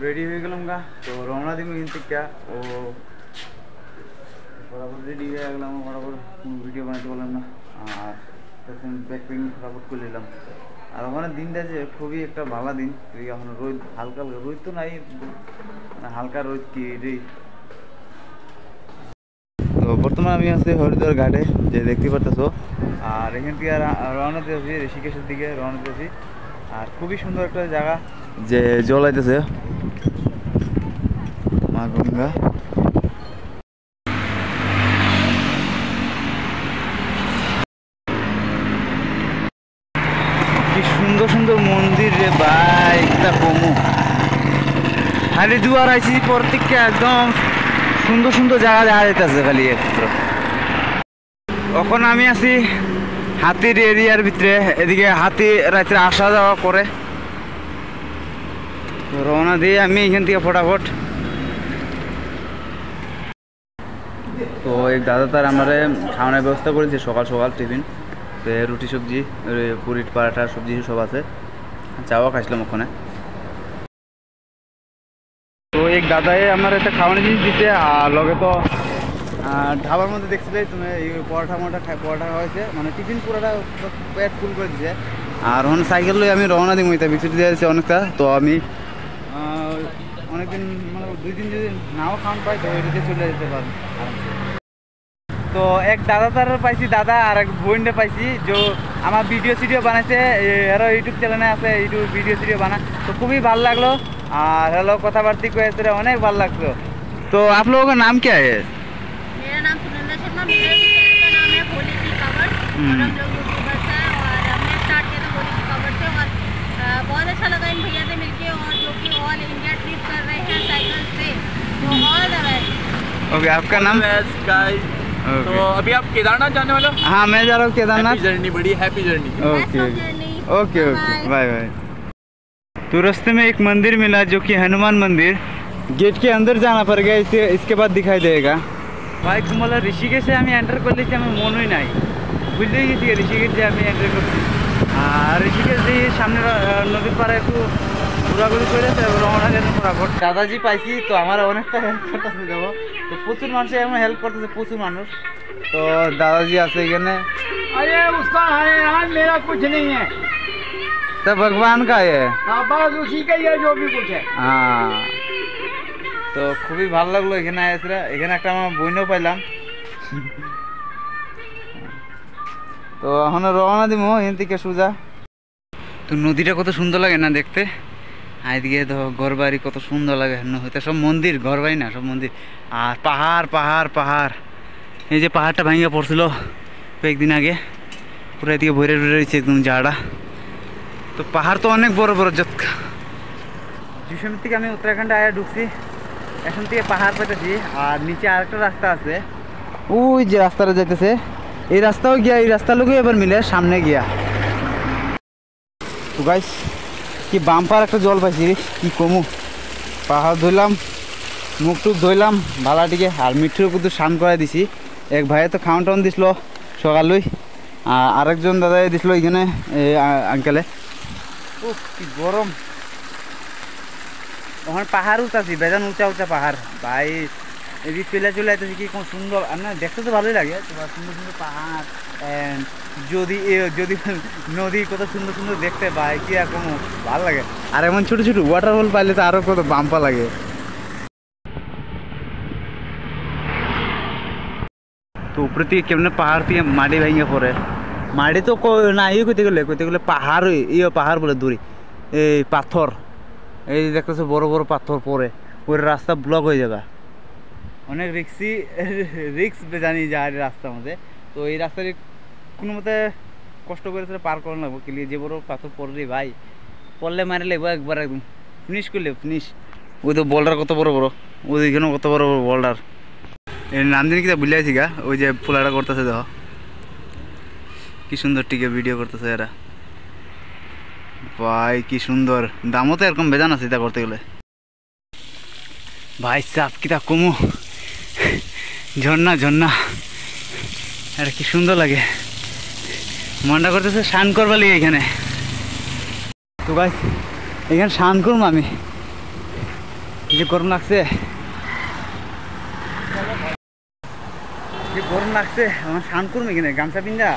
Ready हो गलम गा तो रवना दी मैं क्या ओ बराबर रेडी हो गलम बराबर वीडियो बनाते बोललाम ना और तখন बैकपैकिंग बराबर कर নিলাম আর ওখানে দিনটা যে খুবই একটা ভালো দিন এখন রোদ হালকা রোদ তো নাই মানে হালকা রোদ কি রে তো বর্তমানে আমি আছি হরিদ্বার ঘাটে যে দেখতে পারতেছো আর এখান থেকে রওনা দিয়েছি ঋষিকেশের দিকে রওনা দিয়েছি আর খুবই সুন্দর একটা জায়গা যে জল আইতেছে মা গঙ্গা কি সুন্দর সুন্দর মন্দির রে ভাই এটা কমু হরিদ্বার আইছি পর থেকে একদম সুন্দর সুন্দর জায়গা দেখা যাইতেছে খালি একটু এখন আমি আছি হাতির এরিয়ার ভিতরে এদিকে হাতি রাত্রে আসা যাওয়া করে রওনা দিয়ে আমি এখান থেকে ফটাফট তো এক দাদা তার আমারে খাওয়ানোর ব্যবস্থা করেছে সকাল সকাল টিফিন তো রুটি সবজি পুরি পরাঠা সবজি সব আছে চাওয়া খাইছিলাম ওখানে তো এক দাদাই আমার একটা খাওয়ানোর জিনিস দিছে আর লগে তো ঢাবার মধ্যে দেখছিলে তুমি এই পরোটা পরোটা হয়েছে মানে টিফিন পুরোটা পেট ফুল করে দিছে আর ওখানে সাইকেল লই আমি রওনা দিই এটা বিক্রি দিয়ে দিয়েছে অনেকটা তো আমি অনেকদিন মানে 2 দিন যদি নাও খাওয়ান পাই তো ওইদিকে চলে যেতে পারবো তো এক দাদা তার পাইছি দাদা আর এক বোনটা পাইছি যে আমার ভিডিও বানাইছে এরা ইউটিউব চ্যানেলে আছে ইউটিউব ভিডিও বানা তো খুবই ভালো লাগলো আর हेलो কথাবার্তা কয়েছে অনেক ভালো লাগলো तो आप लोगों का नाम क्या है मेरा नाम सुनंदा शर्मा मेरे चैनल का नाम है होली की कवर और हम लोग यूट्यूबर्स हैं और हमने स्टार्ट किया था होली की कवर से और बहुत अच्छा लगा इन भैया से मिलके और जो कि ऑल इंडिया ट्रिप कर रहे हैं साइकिल से तो ऑल द बेस्ट ओके आपका नाम गाइस तो अभी आप केदारनाथ जाने वाले हो हाँ मैं जा रहा हूँ केदारनाथ जर्नी बड़ी happy journey okay okay bye bye तो रास्ते में एक मंदिर मिला जो कि हनुमान मंदिर गेट के अंदर जाना पड़ेगा इसके बाद दिखाई देगा भाई तुम्हारा ऋषिकेश से हमें एंटर कर लेते हमें मन ही नहीं बुझते गए ऋषिकेश से हमें एंटर कर ऋषिकेश से सामने नदी पार एक ঘোরাঘুরি করে রওনা গেছে বরাবর দাদাজি পাইছি তো আমার অনেকটা হেল্প করতেছে দেখো তো প্রচুর মানুষ এখন হেল্প করতেছে প্রচুর মানুষ তো দাদাজি আছে এখানে अरे उसका है यार मेरा कुछ नहीं है सब भगवान का है बस उसी का ही है जो भी कुछ है हाँ তো খুবই ভালো লাগলো এখানে আসলে এখানে একটা আমার বইনও পাইলাম তো এখন রওনা দিব এখান থেকে সোজা তো নদীটা কত সুন্দর লাগে না দেখতে আইদিকে তো ঘর বাড়ি কত সুন্দর লাগে হইতে সব মন্দির ঘর বাড়ি না সব মন্দির আর পাহাড় পাহাড় পাহাড় এই যে পাহাড়টা ভাঙিয়ে পড়ছিল কয়েকদিন আগে পুরো এদিকে ভরে রয়েছে একদম জায়গাটা তো পাহাড় তো অনেক বড় বড় জুসেমের থেকে আমি উত্তরাখণ্ডে আয়া ঢুকছি এখন থেকে পাহাড় পেতেছি আর নিচে আরেকটা রাস্তা আছে ওই যে রাস্তাটা যাইতেছে এই রাস্তাও গিয়া এই রাস্তা লোকও এবার মিলে সামনে গিয়া তো গাইস কি বাম্পার একটা জল পাইছি কি কমু পাহাড় ধরলাম মুখ টুক ধরলাম ভালাটিকে আর মিঠুর কিন্তু স্নান করাই দিছি এক ভাইয়ে তো খাওয়ান টাউন দিছিল সকালই আরেকজন দাদাই দিছিল এখানে আঙ্কেলে ও কি গরম ওখানে পাহাড় উঠাছি বেজান উঁচা উঁচা পাহাড় ভাই এদিকে চলে আসতেছি কি কোন সুন্দর আর না দেখতে তো ভালোই লাগে তোমার সুন্দর সুন্দর পাহাড় যদি নদী কত সুন্দর সুন্দর দেখতে পাই কি রকম ভালো লাগে আর এমন ছোট ছোট ওয়াটারফল পাইলে তো আরো কত বাম্পা লাগে তো উপরে থেকে কেমনে পাহাড় থেকে মাটি ভেঙে পড়ে মাটি তো না ইয়ে কইতে গেলে পাহাড় পাহাড় বলে দূরে এই পাথর এই দেখতেছে বড় বড় পাথর পরে ওই রাস্তা ব্লক হয়ে যাবে অনেক রিক্স জানি যায় রাস্তার মধ্যে তো এই রাস্তার কোনো মতে কষ্ট করে পার করানো লাগবো ক্লিয়ার যে বড় পাথর পড়লে ভাই পড়লে মারে লাগবো একবার একদম ফিনিশ করলে ফিনিশ ওই তো বোল্ডার কত বড় বড় ওইখানেও কত বড় বড় বোল্ডার এই নাম দিন কিনা বুঝলাইছি গা ওই যে ফুলাটা করতেছে দেখো কি সুন্দর টিকে ভিডিও করতেছে এরা ভাই কি সুন্দর দামও তো এরকম বেজান আছে এটা করতে গেলে ভাই সাপ কিতা কমু ঝর্ণা ঝর্ণা এটা কি সুন্দর লাগে মনটা করতেছে স্নান করবার লিগে এখানে তো ভাই এখানে স্নান করবো আমি যে গরম লাগছে, যে গরম লাগছে আমার স্নান করবো কিনে গামছা পিন্ধা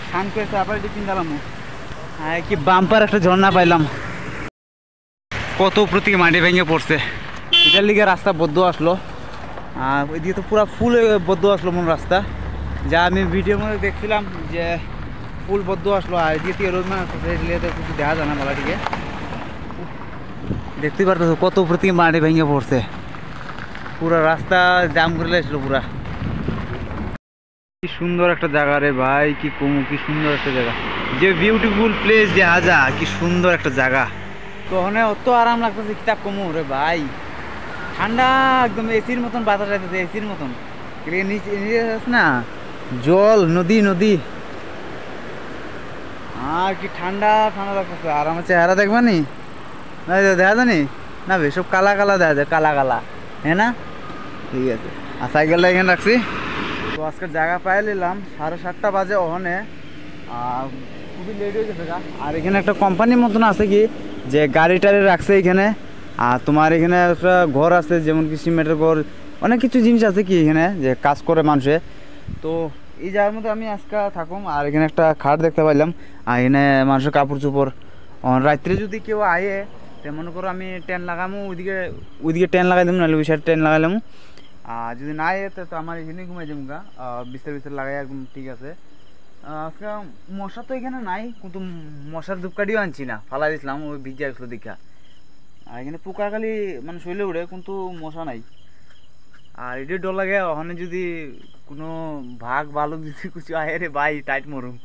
স্নান করে তারপর এটি পিন্ধালাম। কি বাম্পার একটা ঝর্ণা পাইলাম, কত উপর থেকে মাটি ভেঙে পড়ছে। এটার লিগে রাস্তা বদ্ধ আসলো, আর ওইদিকে তো পুরো ফুল বদ্ধ আসলো মন রাস্তা, যা আমি ভিডিওর মধ্যে দেখছিলাম যে ফুল বদ্ধ আসলো। আর এদিকে থেকে রোদ মানে কিছু দেখা যায় না বালাটিকে, দেখতেই পারতেছো কত উপর থেকে মাটি ভেঙে পড়ছে, পুরা রাস্তা জাম করে লাগছিল পুরা। কি সুন্দর একটা জায়গা রে ভাই, কি কমু, কি সুন্দর একটা জায়গা, যে বিউটিফুল প্লেস যে হাজা, কি সুন্দর একটা জায়গা। তো ওখানে অত আরাম লাগতেছে কিতাব কমু রে ভাই, ঠান্ডা একদম এসির মতন বাতাস আসতেছে, এসির মতন। নিচে না জল, নদী নদী, আর কি ঠান্ডা ঠান্ডা লাগতেছে। আর আমার চেহারা দেখবা নি, দেখা জানি না ভাই, সব কালা কালা দেখা যায়, কালা কালা, হ্যাঁ না? ঠিক আছে, আর সাইকেলটা এখানে রাখছি। তো আজকে জায়গা পাই নিলাম 7:30 বাজে ওখানে, খুবই লেট হয়ে গেছে। আর এখানে একটা কোম্পানির মতন আছে কি, যে গাড়ি টাড়ি রাখছে এখানে, আর তোমার এখানে একটা ঘর আছে, যেমন কি সিমেন্টের ঘর, অনেক কিছু জিনিস আছে কি এখানে যে কাজ করে মানুষে। তো এই জায়গার মধ্যে আমি আজকে থাকুম। আর এখানে একটা খাট দেখতে পাইলাম, আর এখানে মানুষের কাপড় চোপড়। রাত্রে যদি কেউ আয়ে, মনে করো আমি টেন্ট লাগামো, ওইদিকে টেন্ট লাগাই দেবো, নাহলে ওই সাইড টেন্ট লাগাইলাম। আর যদি না আয়ে তো আমার এখানে ঘুমাই যাবো গা, বিস্তার লাগাই একদম ঠিক আছে। আজকে মশা তো এখানে নাই, কিন্তু মশার ধূপকাঠিও আনছি না, ফালা দিয়েছিলাম ওই ভিজে আসলো দীঘা। আর এখানে পোকা খালি মানে শৈলে উড়ে, কিন্তু মশা নাই। আর এটাই ডর লাগে ওখানে যদি কোনো ভাগ বালক যদি কিছু আয় রে ভাই, টাইট মরুম,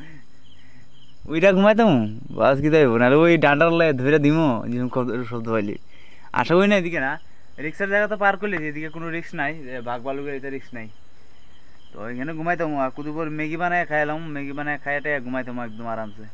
ওইটা ঘুমাইতাম বাস কি দেবো, নাহলে ওই ডান্ডার লাগে ধরে দিব যেরকম শব্দ পাইলি। আশা করি না এদিকে না, রিক্সার জায়গা তো পার করলে, এদিকে কোনো রিক্স নাই, ভাগ বালুকের এটা রিক্স নাই। তো এখানে ঘুমাইতাম, আর কুদুপুর ম্যাগি বানায় খাইলাম, ম্যাগি বানায় খাইটাই ঘুমাইতাম একদম আরামসে।